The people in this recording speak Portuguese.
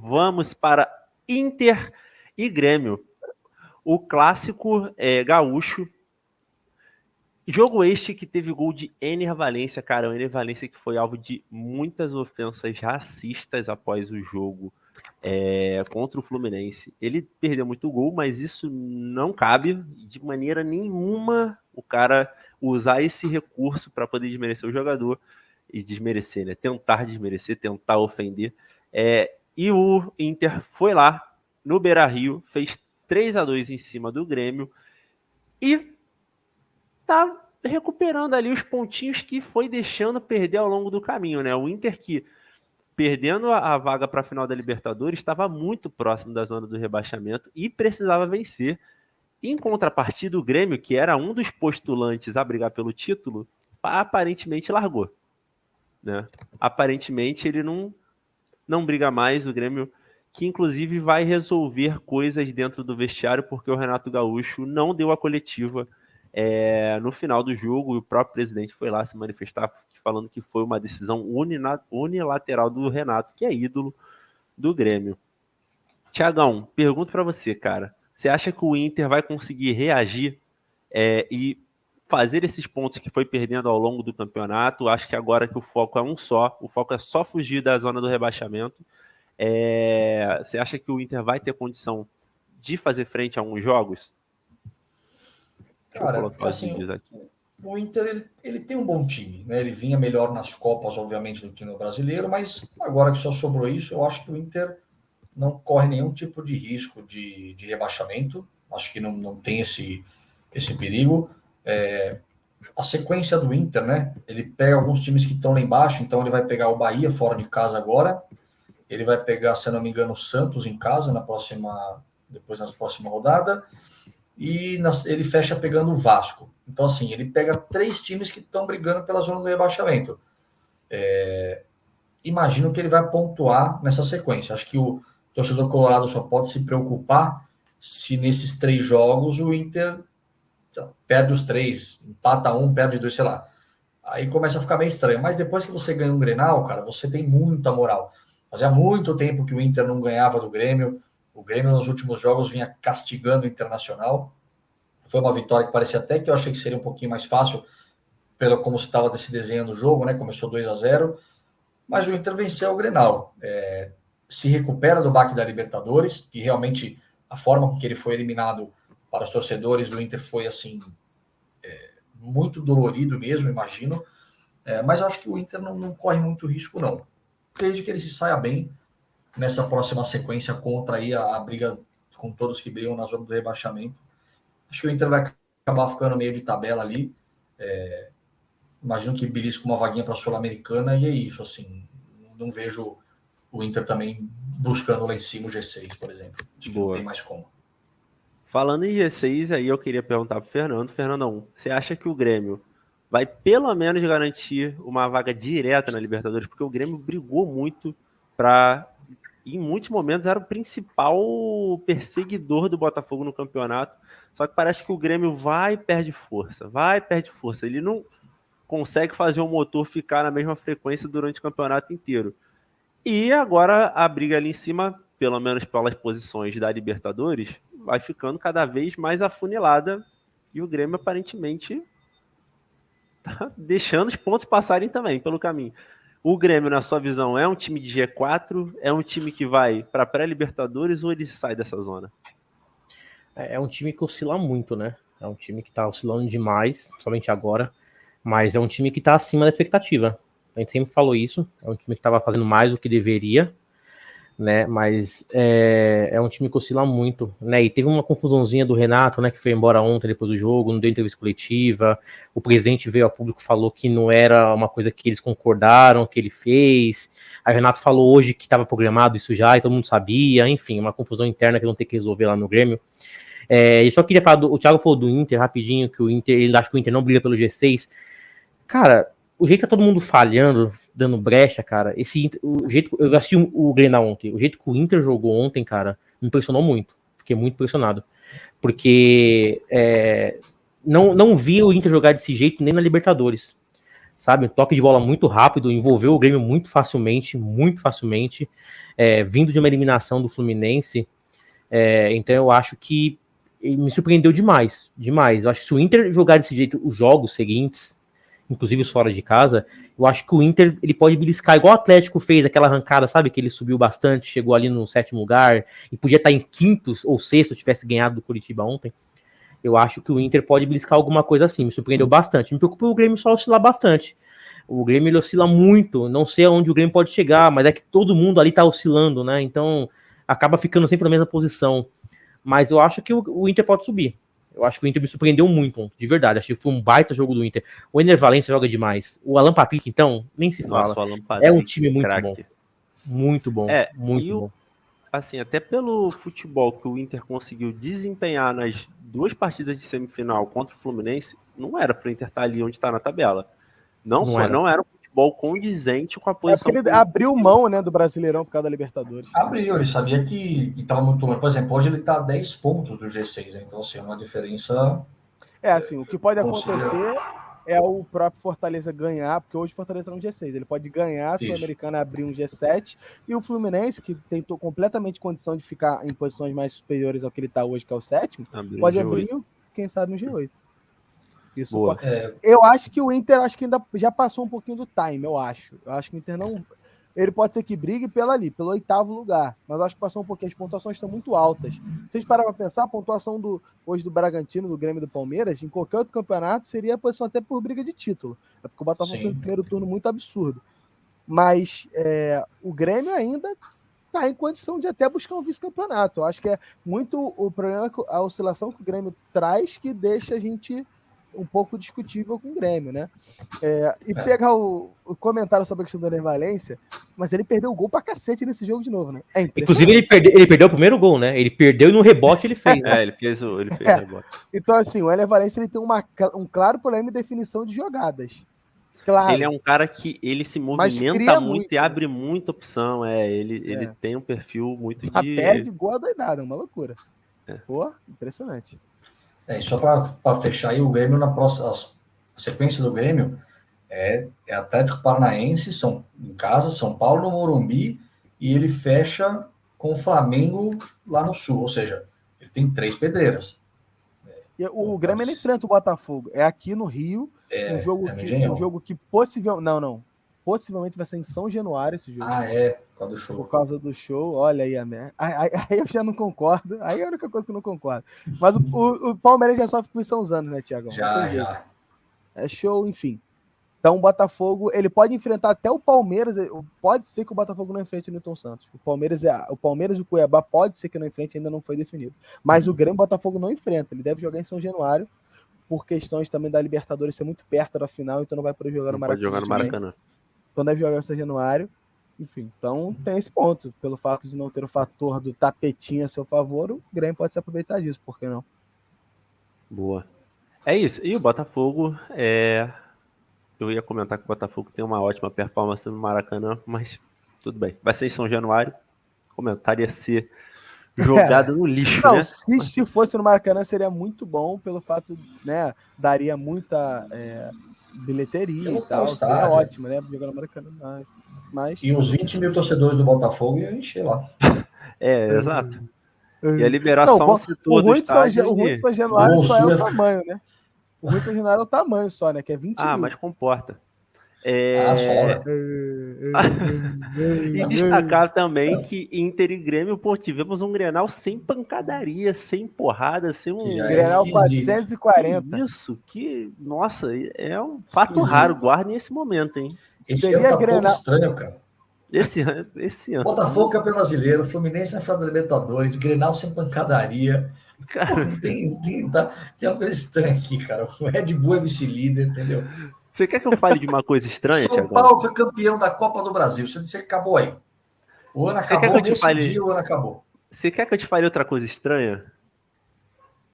vamos para Inter e Grêmio. O clássico gaúcho. Jogo este que teve gol de Ener Valencia, cara. O Ener Valencia que foi alvo de muitas ofensas racistas após o jogo contra o Fluminense. Ele perdeu muito gol, mas isso não cabe de maneira nenhuma o cara usar esse recurso para poder desmerecer o jogador e desmerecer, né? Tentar desmerecer, tentar ofender. E o Inter foi lá no Beira-Rio, fez 3-2 em cima do Grêmio e tá recuperando ali os pontinhos que foi deixando perder ao longo do caminho, né? O Inter que, perdendo a vaga para a final da Libertadores, estava muito próximo da zona do rebaixamento e precisava vencer. Em contrapartida, o Grêmio, que era um dos postulantes a brigar pelo título, aparentemente largou, né? Aparentemente ele não briga mais, o Grêmio, que inclusive vai resolver coisas dentro do vestiário, porque o Renato Gaúcho não deu a coletiva no final do jogo, e o próprio presidente foi lá se manifestar, falando que foi uma decisão unilateral do Renato, que é ídolo do Grêmio. Thiagão, pergunto para você, cara. Você acha que o Inter vai conseguir reagir e fazer esses pontos que foi perdendo ao longo do campeonato? Acho que agora que o foco é o foco é só fugir da zona do rebaixamento. Você acha que o Inter vai ter condição de fazer frente a alguns jogos? Cara, assim, o Inter ele tem um bom time, né? Ele vinha melhor nas Copas, obviamente, do que no Brasileiro, mas agora que só sobrou isso, eu acho que o Inter não corre nenhum tipo de risco de rebaixamento. Acho que não tem esse perigo. A sequência do Inter, né? Ele pega alguns times que estão lá embaixo, então ele vai pegar o Bahia fora de casa agora. Ele vai pegar, se eu não me engano, o Santos em casa depois na próxima rodada. E ele fecha pegando o Vasco. Então, assim, ele pega 3 times que estão brigando pela zona do rebaixamento. Imagino que ele vai pontuar nessa sequência. Acho que o torcedor colorado só pode se preocupar se nesses 3 jogos o Inter perde os 3, empata 1, perde 2, sei lá. Aí começa a ficar meio estranho. Mas depois que você ganha um Grenal, cara, você tem muita moral. Fazia muito tempo que o Inter não ganhava do Grêmio. O Grêmio nos últimos jogos vinha castigando o Internacional. Foi uma vitória que parecia até que eu achei que seria um pouquinho mais fácil, pelo como se estava se desenhando o jogo, né? Começou 2-0, mas o Inter venceu o Grenal. Se recupera do baque da Libertadores, que realmente a forma com que ele foi eliminado para os torcedores do Inter foi assim muito dolorido mesmo, imagino. Mas eu acho que o Inter não corre muito risco, não. Desde que ele se saia bem nessa próxima sequência contra aí a briga com todos que brigam na zona do rebaixamento. Acho que o Inter vai acabar ficando meio de tabela ali. Imagino que belisca uma vaguinha para a Sul-Americana e é isso. Assim, não vejo o Inter também buscando lá em cima o G6, por exemplo. Acho que não tem mais como. Falando em G6, aí eu queria perguntar para o Fernando. Fernandão, você acha que o Grêmio vai pelo menos garantir uma vaga direta na Libertadores? Porque o Grêmio brigou muito para... Em muitos momentos era o principal perseguidor do Botafogo no campeonato. Só que parece que o Grêmio vai e perde força. Ele não consegue fazer o motor ficar na mesma frequência durante o campeonato inteiro. E agora a briga ali em cima, pelo menos pelas posições da Libertadores, vai ficando cada vez mais afunilada. E o Grêmio aparentemente tá deixando os pontos passarem também pelo caminho. O Grêmio, na sua visão, é um time de G4? É um time que vai para pré-Libertadores ou ele sai dessa zona? É um time que oscila muito, né? É um time que tá oscilando demais, somente agora. Mas é um time que tá acima da expectativa. A gente sempre falou isso. É um time que tava fazendo mais do que deveria, né? Mas é um time que oscila muito, né? E teve uma confusãozinha do Renato, né? Que foi embora ontem depois do jogo, não deu entrevista coletiva. O presidente veio ao público, falou que não era uma coisa que eles concordaram, que ele fez. Aí o Renato falou hoje que estava programado isso já, e todo mundo sabia. Enfim, uma confusão interna que vão ter que resolver lá no Grêmio. Eu só queria falar, o Thiago falou do Inter rapidinho, que o Inter, ele acha que o Inter não briga pelo G6. Cara, o jeito que tá todo mundo falhando, dando brecha, cara, o jeito, eu assisti o Grenal ontem, o jeito que o Inter jogou ontem, cara, me impressionou muito. Fiquei muito impressionado. Porque não vi o Inter jogar desse jeito nem na Libertadores. sabe? Toque de bola muito rápido, envolveu o Grêmio muito facilmente, vindo de uma eliminação do Fluminense. Então eu acho que ele me surpreendeu demais. Eu acho que se o Inter jogar desse jeito os jogos seguintes, inclusive os fora de casa, eu acho que o Inter ele pode beliscar, igual o Atlético fez, aquela arrancada, sabe? Que ele subiu bastante, chegou ali no 7º lugar, e podia estar em 5º ou 6º se tivesse ganhado do Curitiba ontem. Eu acho que o Inter pode beliscar alguma coisa assim, me surpreendeu bastante. Me preocupa o Grêmio só oscilar bastante. O Grêmio ele oscila muito, não sei aonde o Grêmio pode chegar, mas é que todo mundo ali tá oscilando, né? Então acaba ficando sempre na mesma posição. Mas eu acho que o Inter pode subir. Eu acho que o Inter me surpreendeu muito, de verdade. Achei que foi um baita jogo do Inter. O Ener Valencia joga demais. O Alan Patrick, então, nem se fala. Nossa, o Alan Patrick, é um time muito craque. bom. Muito bom. Muito bom. Assim, até pelo futebol que o Inter conseguiu desempenhar nas 2 partidas de semifinal contra o Fluminense, não era para o Inter estar ali onde está na tabela. Não era um futebol condizente com a posição. Porque ele abriu mão, né, do Brasileirão por causa da Libertadores. Abriu, ele sabia que estava muito longe. Por exemplo, hoje ele está a 10 pontos do G6, né? Então, assim, é uma diferença. Assim, o que pode acontecer é o próprio Fortaleza ganhar, porque hoje o Fortaleza é um G6. Ele pode ganhar, a Sul-Americana abrir um G7, e o Fluminense, que tem completamente condição de ficar em posições mais superiores ao que ele está hoje, que é o 7º, pode abrir, quem sabe, no G8. Isso pode... Eu acho que o Inter ainda já passou um pouquinho do time, eu acho. Eu acho que o Inter não... Ele pode ser que brigue pelo 8º lugar, mas eu acho que passou um pouquinho. As pontuações estão muito altas. Se a gente parar para pensar, a pontuação hoje do Bragantino, do Grêmio e do Palmeiras, em qualquer outro campeonato, seria a posição até por briga de título. É porque o Botafogo fez um primeiro turno muito absurdo. Mas o Grêmio ainda está em condição de até buscar um vice-campeonato. Eu acho que é muito o problema, a oscilação que o Grêmio traz, que deixa a gente um pouco discutível com o Grêmio, né? Pegar o comentário sobre a questão do Ener Valencia, mas ele perdeu o gol pra cacete nesse jogo de novo, né? Inclusive, ele perdeu o primeiro gol, né? Ele perdeu e no rebote ele fez. Né? Ele fez o rebote. Então, assim, o Ener Valencia ele tem um claro problema de definição de jogadas. Claro. Ele é um cara que ele se movimenta muito e abre muita opção. Ele tem um perfil muito de... Perde gol doidado, é uma loucura. Pô, impressionante. E só para fechar aí, o Grêmio na próxima, a sequência do Grêmio é Atlético Paranaense, em casa, São Paulo no Morumbi, e ele fecha com o Flamengo lá no Sul, ou seja, ele tem 3 pedreiras. O Grêmio não enfrenta o Botafogo, é aqui no Rio, um jogo que possivelmente vai ser em São Januário esse jogo. Por causa do show. Por causa do show, olha aí a merda. Aí eu já não concordo, aí é a única coisa que eu não concordo. Mas o Palmeiras já sofre com isso há uns anos, né, Thiagão? Já. É show, enfim. Então o Botafogo, ele pode enfrentar até o Palmeiras, pode ser que o Botafogo não enfrente o Newton Santos. O Palmeiras e o Cuiabá pode ser que não enfrente, ainda não foi definido. Mas o Grêmio Botafogo não enfrenta, ele deve jogar em São Januário, por questões também da Libertadores ser muito perto da final, então não vai poder jogar no Maracanã. Então deve jogar em São Januário. Enfim, então tem esse ponto. Pelo fato de não ter o fator do tapetinho a seu favor, o Grêmio pode se aproveitar disso, por que não? Boa. É isso. E o Botafogo, eu ia comentar que o Botafogo tem uma ótima performance no Maracanã, mas tudo bem. Vai ser em São Januário. O comentário ia ser jogado no lixo, não, né? Se fosse no Maracanã seria muito bom, pelo fato, né, daria muita bilheteria e tal, seria ótimo, né, jogar no Maracanã, mas... E os 20 mil torcedores do Botafogo iam encher lá. Exato. E a liberação do setor do estádio... O ruim de São Januário só é o tamanho, né? O ruim de São Januário é o tamanho só, né, que é 20 mil. Mas comporta. Sola. E destacar também que Inter e Grêmio, tivemos um Grenal sem pancadaria, sem porrada, sem um... Grenal 440. Isso, nossa, é um fato raro, guardem esse momento, hein? Esse ano tá Grenal... pouco estranho, cara. Esse ano. Botafogo campeão brasileiro, Fluminense na final da Libertadores, Grenal sem pancadaria. Cara, tem uma coisa estranha aqui, cara. O Red Bull é vice-líder, entendeu? Você quer que eu fale de uma coisa estranha, São Paulo foi campeão da Copa do Brasil. Você disse que acabou aí. O ano acabou, nesse dia o ano acabou. Você quer que eu te fale outra coisa estranha?